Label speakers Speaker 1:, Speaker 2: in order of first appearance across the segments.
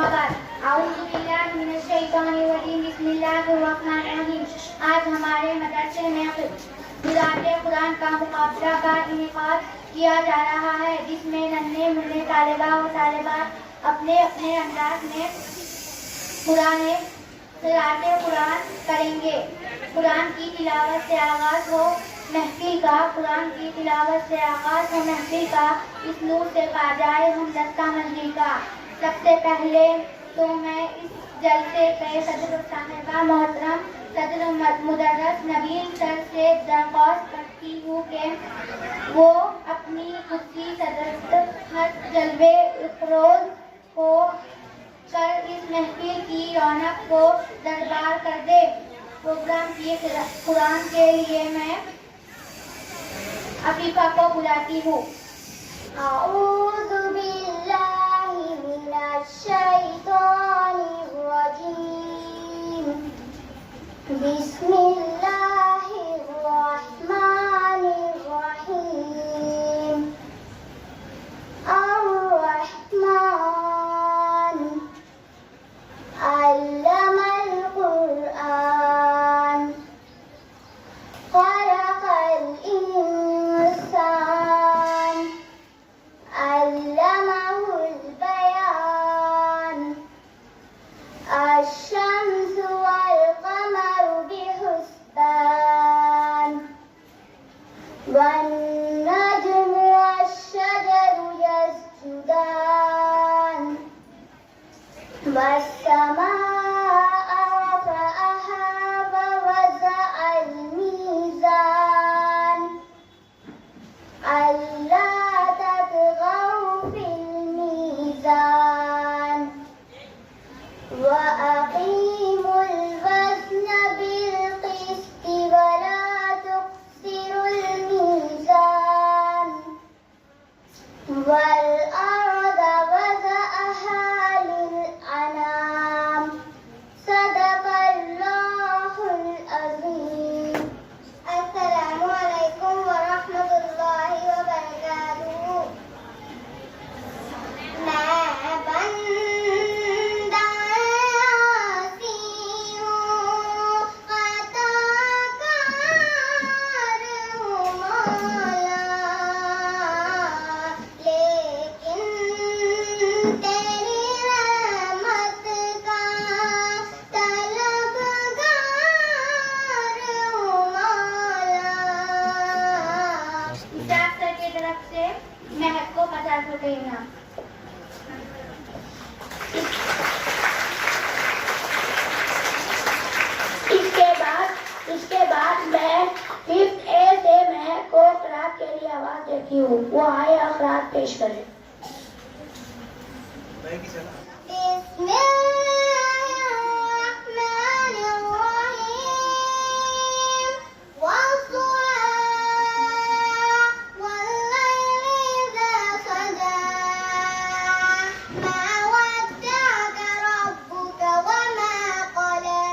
Speaker 1: खबर। आऊज़ुबिल्लाहिमिनश्शैतानिर्रजीम, बिस्मिल्लाहिर्रहमानिर्रहीम। आज हमारे मदरसे में क़िराअत कुरान का मुकाबला का इनेकाद किया जा रहा है, जिसमें नन्हे मुन्ने तालिबा व तालिबात अपने अपने अंदाज में क़िराअत कुरान करेंगे। कुरान की तिलावत से आगाज़ हो महफिल का, कुरान की तिलावत से आगाज़ हो महफिल का, इस नूर से पा जाए हम दस्ता मंजिल का। सबसे पहले तो मैं इस जलसे के सदर साहिबा मोहतरम सदर मुदर्रस नबील सर से दरख्वास्त करती हूँ कि वो अपनी खुशी सदरत हर जलवे अफरोज को कर इस महफिल की रौनक को दरबार कर दे। प्रोग्राम की कुरान के लिए मैं अफीफा को बुलाती हूँ। आऊज़ुबिल्लाहिमिनश्शैतानिर्रजीम, बिस्मिल्लाहिर्रहमानिर्रहीम। अर्रहमान अल्लमल कुरआन, खलक़ल इंसान, अल्लमहुल बयान। अश-शम्सु वल क़मरु बिहुस्बान, वन-नज्मु वश-शजरु यस्जुदान, वस-समाअ रफ़अहा व वज़अल मीज़ान, अल्ला ततग़ौ फ़िल मीज़ान, व अक़ीमुल वज़्न बिल क़िस्ति व ला तुख़्सिरुल मीज़ान, वल अर्ज़ वज़अहा लिल अनाम। सदक़ल्लाहुल अज़ीम। अस्सलामु अलैकुम व रहमतुल्लाहि व बरकातुहू। मैं बंदा आसी हूँ, ख़ताकार हूँ मौला, लेकिन तेरी रहमत का तलबगार हूँ मौला। इसाक सर की तरफ से महक को 50 रुपये इनाम। इसके बाद मैं 5th A से महक को क़िराअत के लिए आवाज़ देती हूँ। वो आए और क़िराअत पेश करें। बिस्मिल्लाहिर्रहमानिर्रहीम। वस्सुहा वल्लैलि इज़ा सजा, मा वद्दअक रब्बुक वमा क़ला,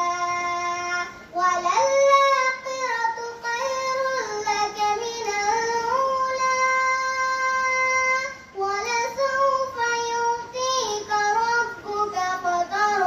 Speaker 1: वलल्आखिरतु खैरुल लक मिनल ऊला, वलसौफ युअतीक रब्बुक फतर्दा।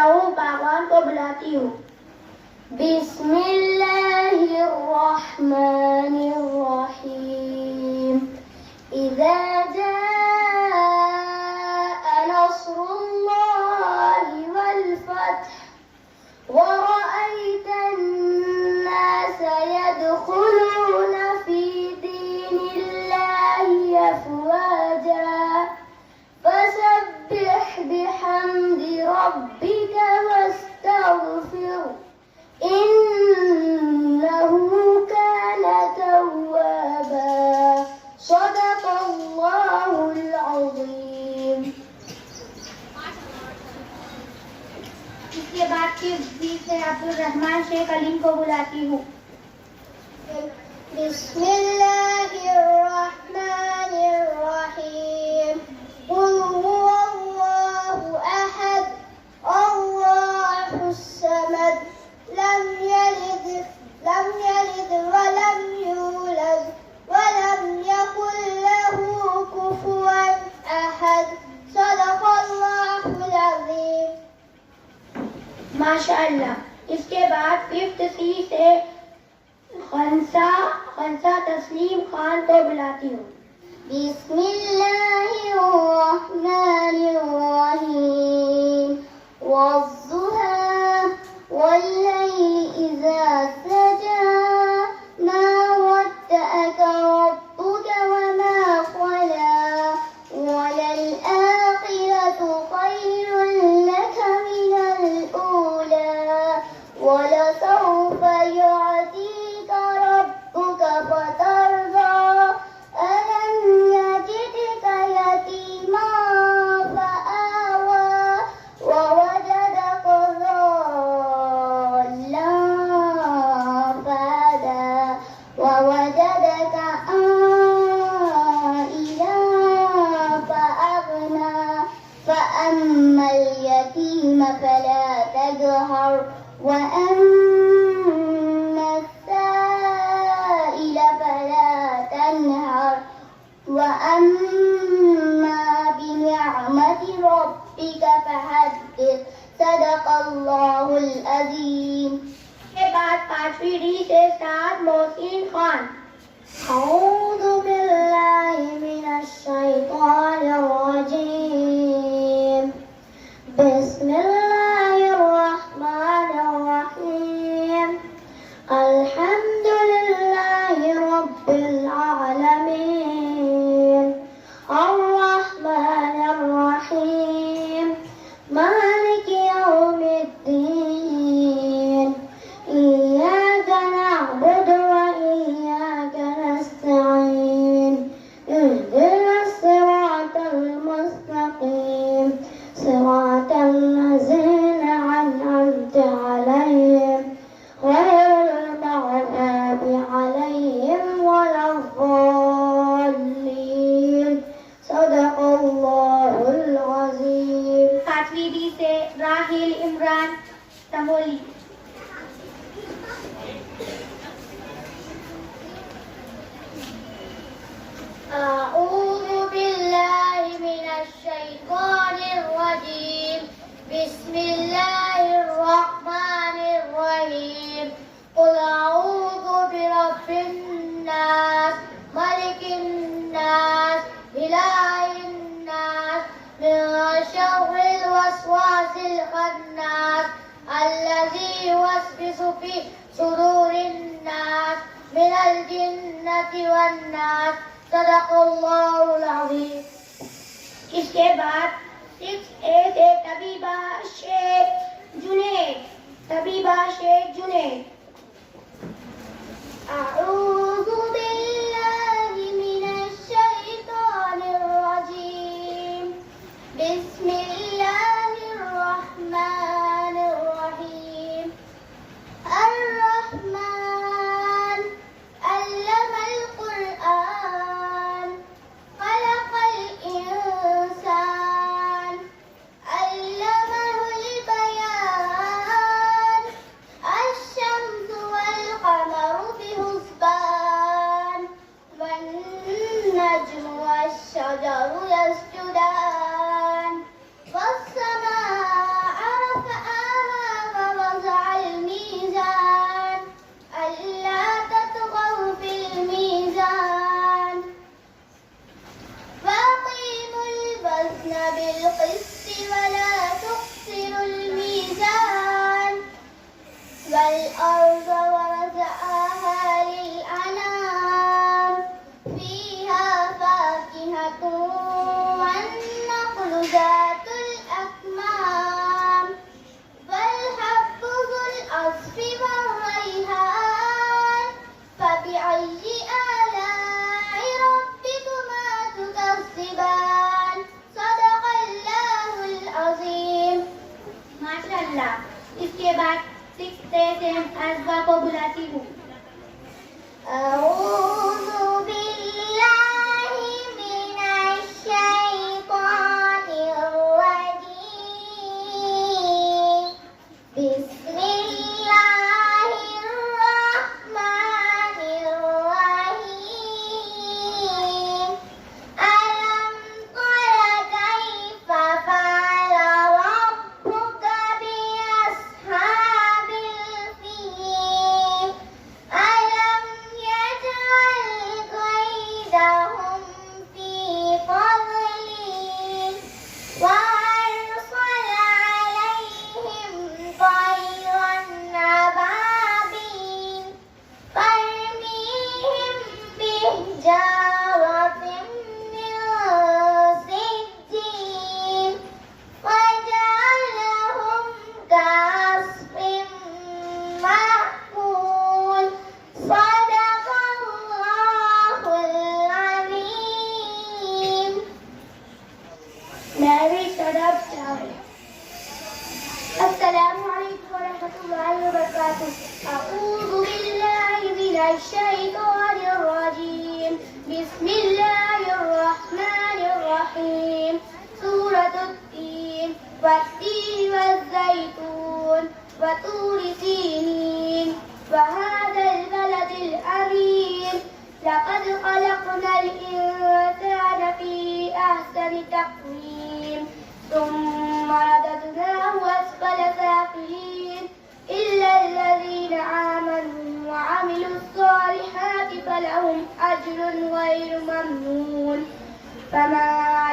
Speaker 1: आओ बागवान को बुलाती हूँ।
Speaker 2: बिस्मिल्लाहिर्रहमानिर्रहीम। इज़ा जाअ नस्रुल्लाहि वल फत्ह ورأيت الناس يدخلون في دين الله أفواجا فسبح بحمد ربك واستغفر إنه كان توابا صدق الله العظيم.
Speaker 1: इसके बाद के बीच से अब्दुल रहमान शेख अलीम को बुलाती हूँ।
Speaker 2: बिस्मिल्लाहिर्रहमानिर्रहीम। कुल हुवल्लाहु अहद अल्लाहुस समद लम यलिद वलम यूलद वलम यकुल लहू कुफुवन अहद सदक़ल्लाहुल अज़ीम।
Speaker 1: माशाअल्लाह। इसके बाद 5th C से खंसा तस्लीम खान को बुलाती हूँ।
Speaker 2: बिस्मिल्लाहिर्रहमानिर्रहीम। वज़्ज़ुहा वल्लैलि इज़ा सजा मा वद्दअक रब्बुक वमा क़ला वललआखिरतु खैरुन लक मिनल ऊला ولسوف يعطيك ربك فترضى ألم يجدك يتيما فآوى ووجدك ضالا فهدى ووجدك عائلا فأغنى فأما اليتيم فلا تقهر وأما السائل فلا تنهر وأما بنعمة ربك فحدث صدق الله العظيم.
Speaker 1: के बाद 5वीं D से साद मोहसिन खान।
Speaker 2: أعوذ بالله من الشيطان الرجيم. بسم الله الرحمن الرحيم. الحمد لله رب العالمين الرحمن الرحيم مالك يوم الدين إياك نعبد وإياك نستعين اهدنا الصراط المستقيم صراط الذين أنعمت عليهم غير المغضوب عليهم ولا الضالين صدق الله العظيم.
Speaker 1: 7वीं D से राहिल इमरान तमोली।
Speaker 2: أعوذ بالله من الشيطان الرجيم. بسم الله الرحمن الرحيم. قل أعوذ برب الناس ملك الناس إله الناس من شر الوسواس الخناس الذي يوسوس في صدور الناس من الجنة والناس صدق الله العظيم.
Speaker 1: इसके बाद 6A से तबीबा शेख जुनैद।
Speaker 2: أعوذ بالله من الشيطان الرجيم. بسم الله الرحمن الرحيم. الرحمن علم القرآن خلق الإنسان علمه البيان والأرض ورزقها للأنام فيها فاكهة والنخل ذات الأكمام والحب ذو العصف والريحان فبأي آلاء ربكما تكذبان صدق الله العظيم.
Speaker 1: माशाअल्लाह। इसके बाद 6 से हम असबा को बुलाती हूँ।
Speaker 2: أعوذ بالله من الشيطان الرجيم بسم الله الرحمن الرحيم ألم تر كيف فعل ربك بأصحاب الفيل ألم يجعل كيدهم في تضليل وأرسل عليهم طيرا أبابيل ترميهم بحجارة من سجيل وجعلهم كعصف مأكول صدق الله العظيم.
Speaker 1: Mary Sadab Chawla. Assalamu alaikum wa rahmatullahi wa barakatuh. أعوذ بالله من الشيطان الرجيم. بسم الله الرحمن الرحيم. سورة التين والتين والزيتون وطور سينين وهذا البلد الأمين لقد خلقنا الإنسان في أحسن تقويم ثم رددناه أسفل سافلين إلا الذين آمنوا وعملوا الصالحات فلهم أجر غير ممنون فما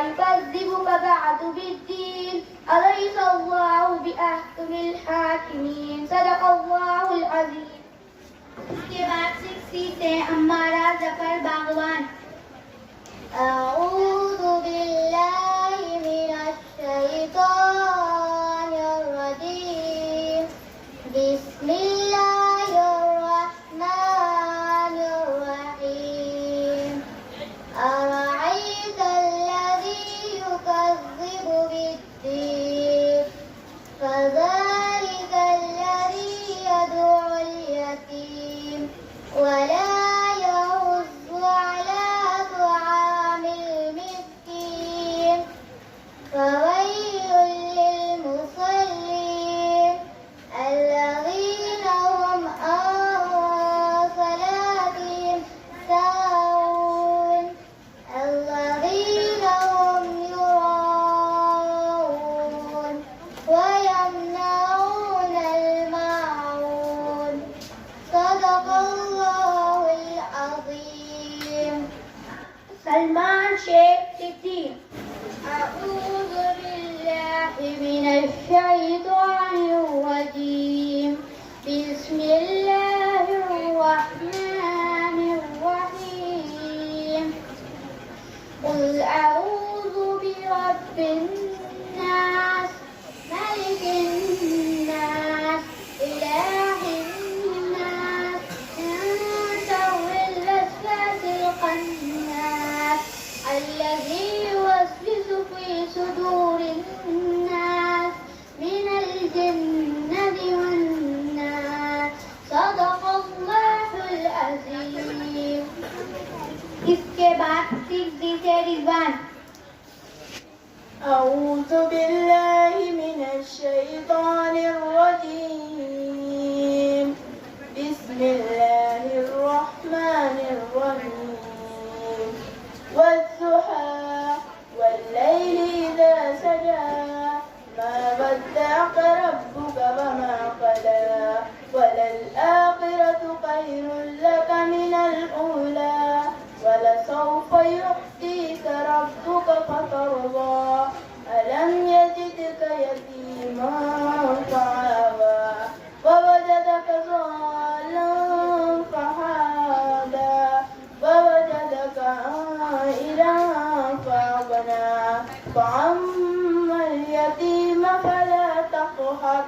Speaker 1: يكذبك بعد بالدين أليس الله بأحكم الحاكمين صدق الله العظيم. इसके बाद 6 से अम्मारा जफर बागवान.
Speaker 2: أعوذ بالله من الشيطان الرجيم بسم الله الرحمن الرحيم أرأيت الذي يكذب بالدين فذلك الذي يدعو اليتيم ولا يحض على طعام المسكين فويل للمصلين الذين هم عن صلاتهم ساهون الذين هم يراءون ويمنعون الماعون صدق الله العظيم.
Speaker 1: सलमान शेख सिद्दीक. أعوذ بالله من الشيطان الرجيم بسم الله الرحمن الرحيم قل أعوذ برب الناس ملك الناس إله الناس من شر الوسواس الخناس الذي يوسوس في صدور الناس من الجنة والناس صدق الله العظيم. इसके बाद 6 से रिजवान.
Speaker 3: أعوذ بالله من الشيطان الرجيم بسم الله الرحمن الرحيم والضحى والليل إذا سجى ما ودعك ربك وما قلى وللآخرة خير لك من الأولى ولسوف يعطيك ربك فترضى ألم يجدك يتيما فآوى تنهر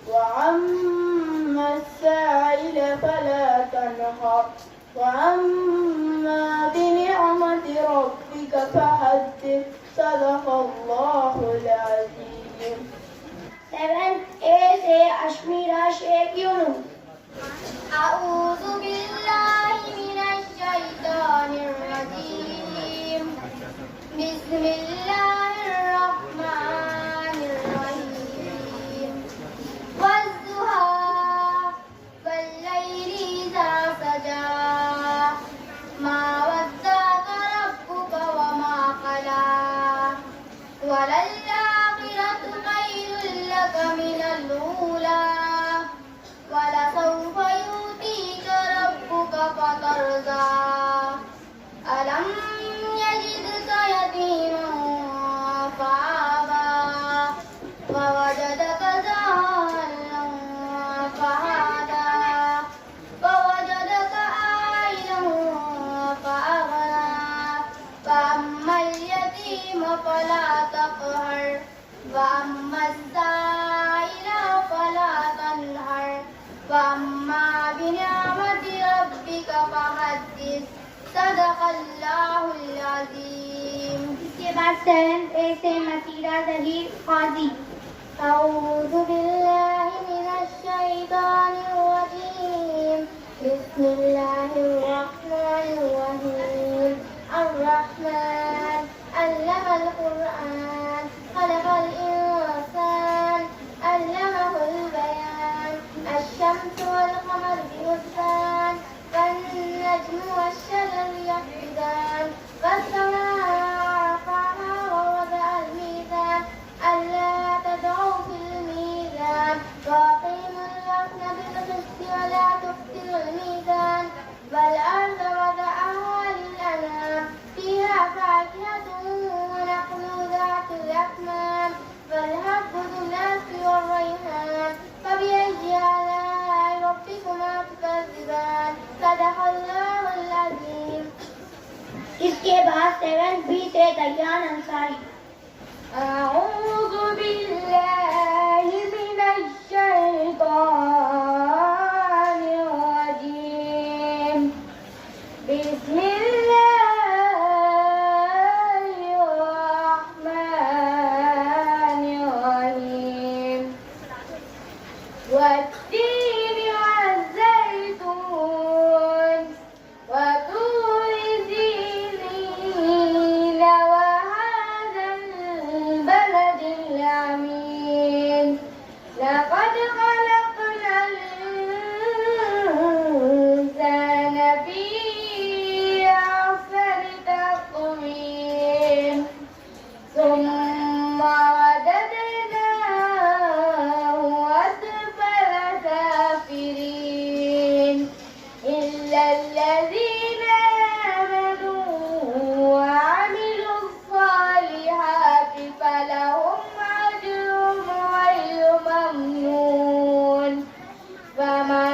Speaker 3: وأما السائل فلا تنهر وأما بنعمة ربك فحدث صدق الله العظيم.
Speaker 1: 7A से अश्मीरा शेख यूनुस।
Speaker 2: أعوذ بالله من الشيطان الرجيم بسم الله الرحمن الرحيم والضحى والليل إذا سجى ما ودعك ربك وما قلى وللآخرة خير لك من الأولى ولسوف يؤتيك ربك فترضى ألم يجدك يتيما فآوى ووجدك ضالا فهدى ووجدك عائلا فأغنى فأما اليتيم فلا تقهر وأما السائل فلا تنهر وأما بنعمة ربك فحدث صدق الله العظيم.
Speaker 1: इसके बाद 7A से मसीरा जहीर काजी।
Speaker 2: أعوذ بالله من الشيطان الرجيم بسم الله الرحمن الرحيم الرحمن علم القرآن خلق الإنسان علمه البيان الشمس والقمر بحسبان والنجم والشجر يسجدان والسماء رفعها ووضع الميزان ألا تدعوا في الميزان وأقيموا الوزن بالقسط ولا تخسروا الميزان والأرض وضعها للأنام فيها فاكهة ونخل ذات الأكمام والهب ذو العصف والريحان فبأي آلاء ربكما تكذبان صدق الله العظيم.
Speaker 1: इसके बाद 7B से दयान अंसारी।
Speaker 3: أعوذ بالله من الشيطان الرجيم بسم الله الرحمن الرحيم والتين والزيتون وطور سينين وهذا البلد الأمين لقد خلقنا الإنسان في أحسن تقويم ثم رددناه أسفل سافلين إلا الذين آمنوا وعملوا الصالحات فلهم أجر غير ممنون فما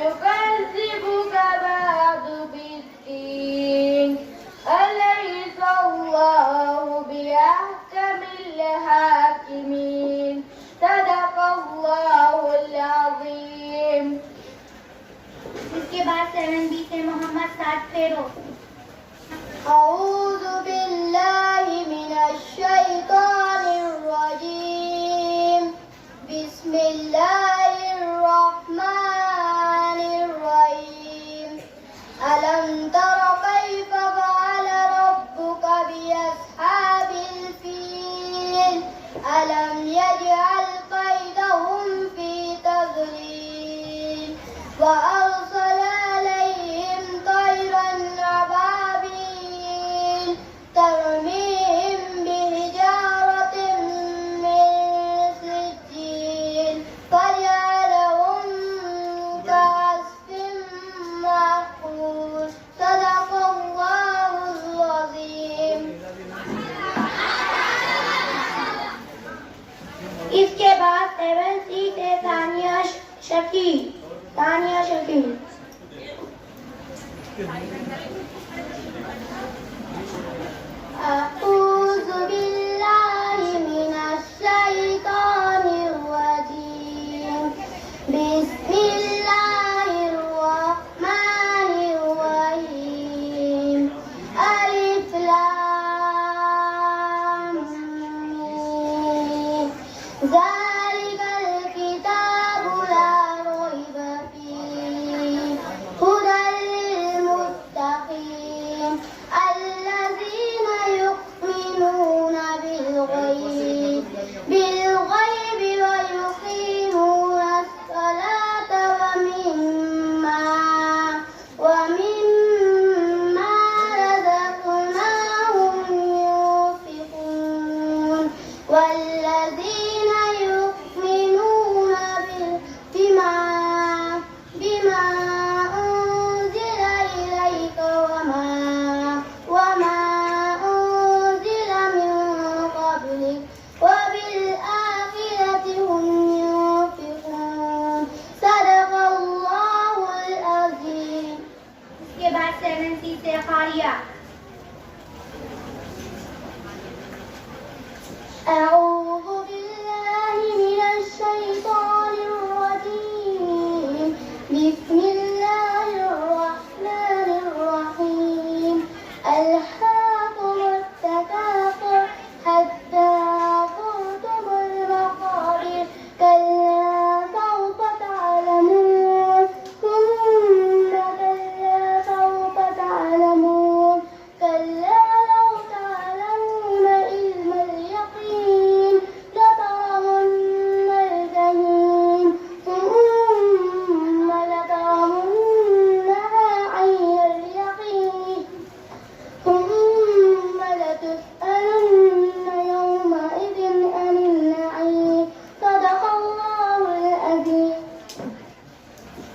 Speaker 3: يكذبك بعد بالدين أليس الله بأحكم الحاكمين صدق الله العظيم.
Speaker 1: इसके बाद 7B से मोहम्मद साद फेरोज।
Speaker 2: أعوذ بالله من الشيطان الرجيم بسم الله الرحمن الرحيم ألم تر كيف فعل ربك بأصحاب الفيل ألم يجعل كيدهم في تضليل وأرسل عليهم طيرا أبابيل ترميهم بحجارة من سجيل فجعلهم كعصف مأكول صدق الله العظيم.
Speaker 1: इसके बाद 7C से तानिया शकील।
Speaker 2: أعوذ بالله من الشيطان الرجيم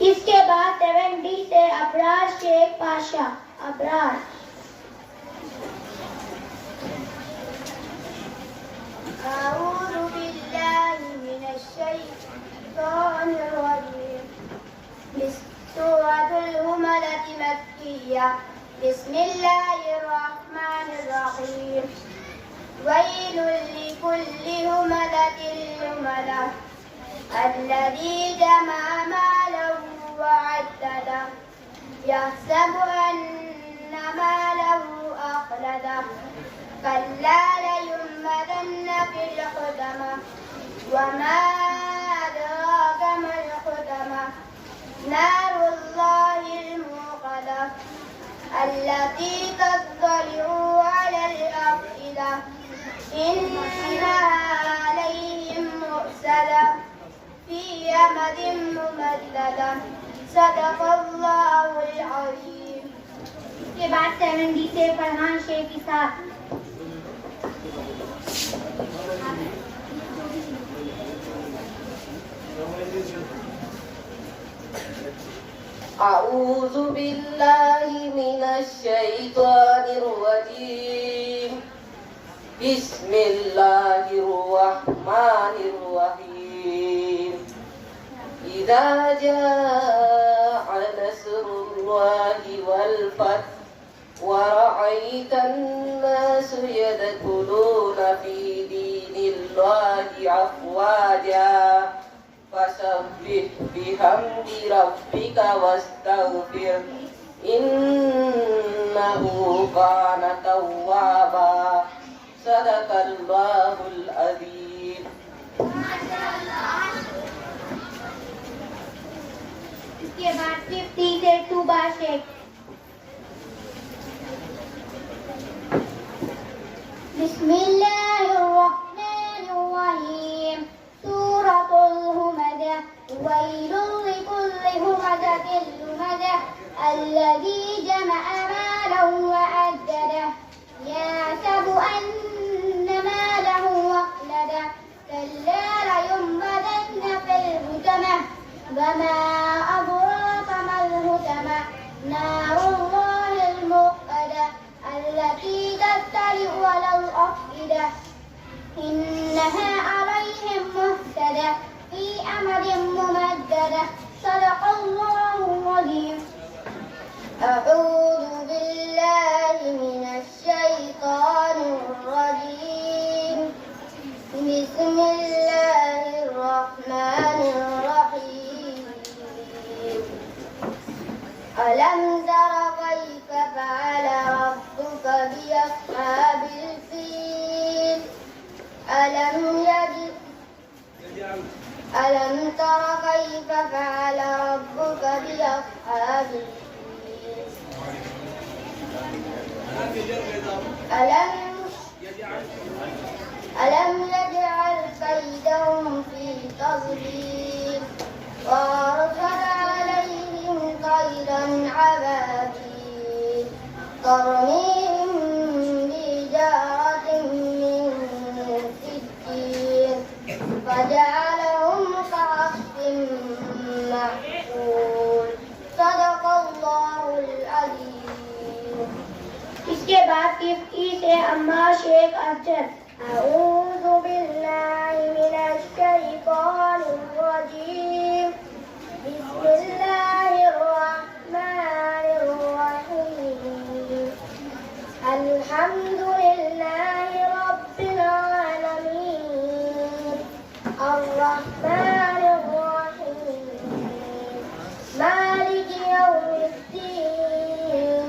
Speaker 1: इसके बाद 7D से अबरार शेख पाशा। अबरार।
Speaker 2: أعوذ بالله من الشيطان الرجيم. سورة الهمزة مكية. بسم الله الرحمن الرحيم. ويل لكل همزة لمزة الذي جمع ماله وعدده يحسب أن ماله أخلده كلا لينبذن في الحطمة وما أدراك ما الحطمة نار الله الموقدة التي تطلع على الأفئدة إنها عليهم مؤصدة في أمد ممددة صدق الله العظيم.
Speaker 1: इसके बाद 7D से फरहान शेख के साथ।
Speaker 3: أعوذ بالله من الشيطان الرجيم. بسم الله الرحمن الرحيم. إذا جاء نصر الله والفتح ورأيت الناس يدخلون في دين الله أفواجا فسبح بحمد ربك واستغفر إنه كان توابا صدق الله العظيم.
Speaker 1: इसके बाद 50 से तूबा शेख।
Speaker 2: بسم الله الرحمن الرحيم. سورة الهمزة. ويل لكل همزة لمزة الذي جمع مالا وعدده يحسب أن ماله أخلده كلا لينبذن في الحطمة وما أدراك ما الحطمة نار الله الموقدة التي تطلع على الأفئدة إنها عليهم مؤصدة في أمد ممددة صدق الله العظيم. أعوذ بالله من الشيطان الرجيم. بسم الله الرحمن الرحيم. ألم تر كيف فعل ربك بأصحاب الفيل ألم تر كيف فعل ربك بأصحاب الفيل ألم يجعل كيدهم في تضليل وأرسل عليهم طيرا عبابيل ترميهم بحجارة من سجيل فجعلهم كعصف مأكول صدق الله العظيم.
Speaker 1: इसके बाद 50 से अम्मा शेख अफजल।
Speaker 2: أعوذ بالله من الشيطان الرجيم. بسم الله الرحمن الرحيم. الحمد لله رب العالمين الرحمن الرحيم مالك يوم الدين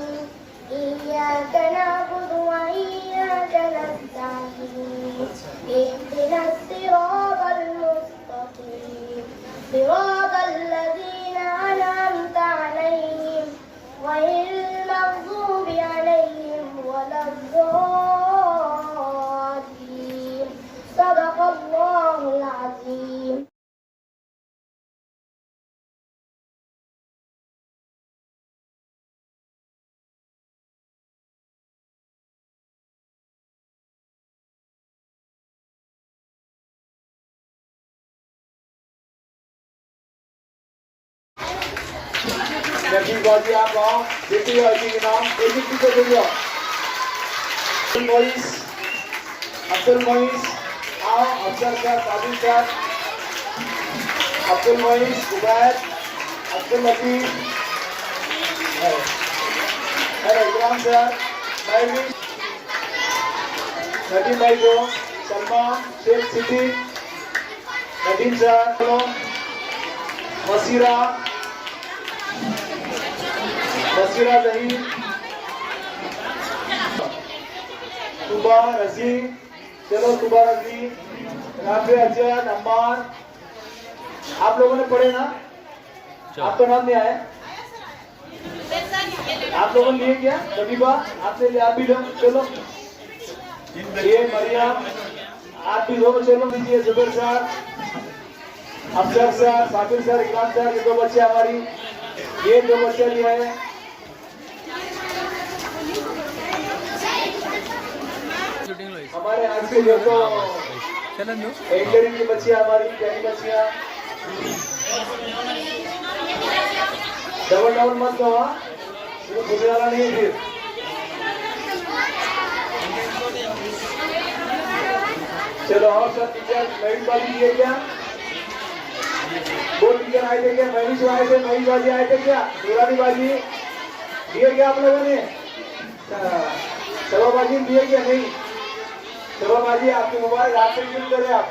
Speaker 2: إياك نعبد وإياك نستعين
Speaker 4: नबी बाजी आप आओ, बेटी और के नाम एक एक टीचर दे दियो। अब्दुल मोइस आओ, अफसर सर, काबिल सर, अब्दुल मोइस, उबैद, अब्दुल लतीफ, इकराम सर, महवीश, नदीम भाई को, सलमान, शेख सिद्दीक, नदीम सर, वसीरा जहीर, तुबा रजी, चलो तुबा रजी, राफे अजय, अम्मार, आप लोगों ने पढ़े ना? आपका नाम नहीं आया? आप लोगों ने लिए क्या? रबीबा, आपने लिया, आप भी लो, चलो। ये मरियम, आप भी लो, चलो लीजिए। जुबैर सर, अफसर सर, साकिब सर, इकराम सर, ये दो बच्चे हमारी, ये दो बच्चे लिए हैं। हमारे आज के जो तो एंकरिंग की बच्चियां हमारी, प्यारी बच्चियां, डबल डाउन मत दो, वो गुजराना नहीं फिर। चलो और सर टीचर महेश बाजी दिए क्या? दो टीचर आए थे क्या? महेश आए थे, महेश बाजी आए थे क्या? दुरानी बाजी दिए क्या आप लोगों ने? शबा बाजी दिए क्या? नहीं। शबा बाजी आपकी मुबारक, हाथ से शुरू करें आप।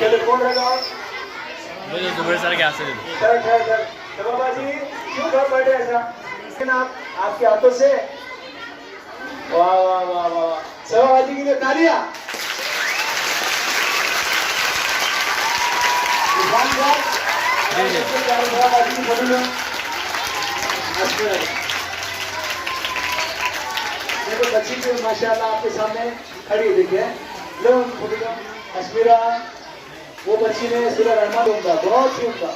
Speaker 4: चलो कौन रहेगा?
Speaker 5: जुबैर सर के हाथ से
Speaker 4: सर शबा बाजी क्यों घर बैठे ऐसा? लेकिन आप आपके हाथों से, वाह वाह वाह वाह, शबा बाजी के लिए तालियां। देखो बच्ची भी माशाल्लाह आपके सामने खड़ी है, देखिए लो अश्मीरा, वो बच्ची ने सूरह रहमान उमदा, बहुत ही उमदा।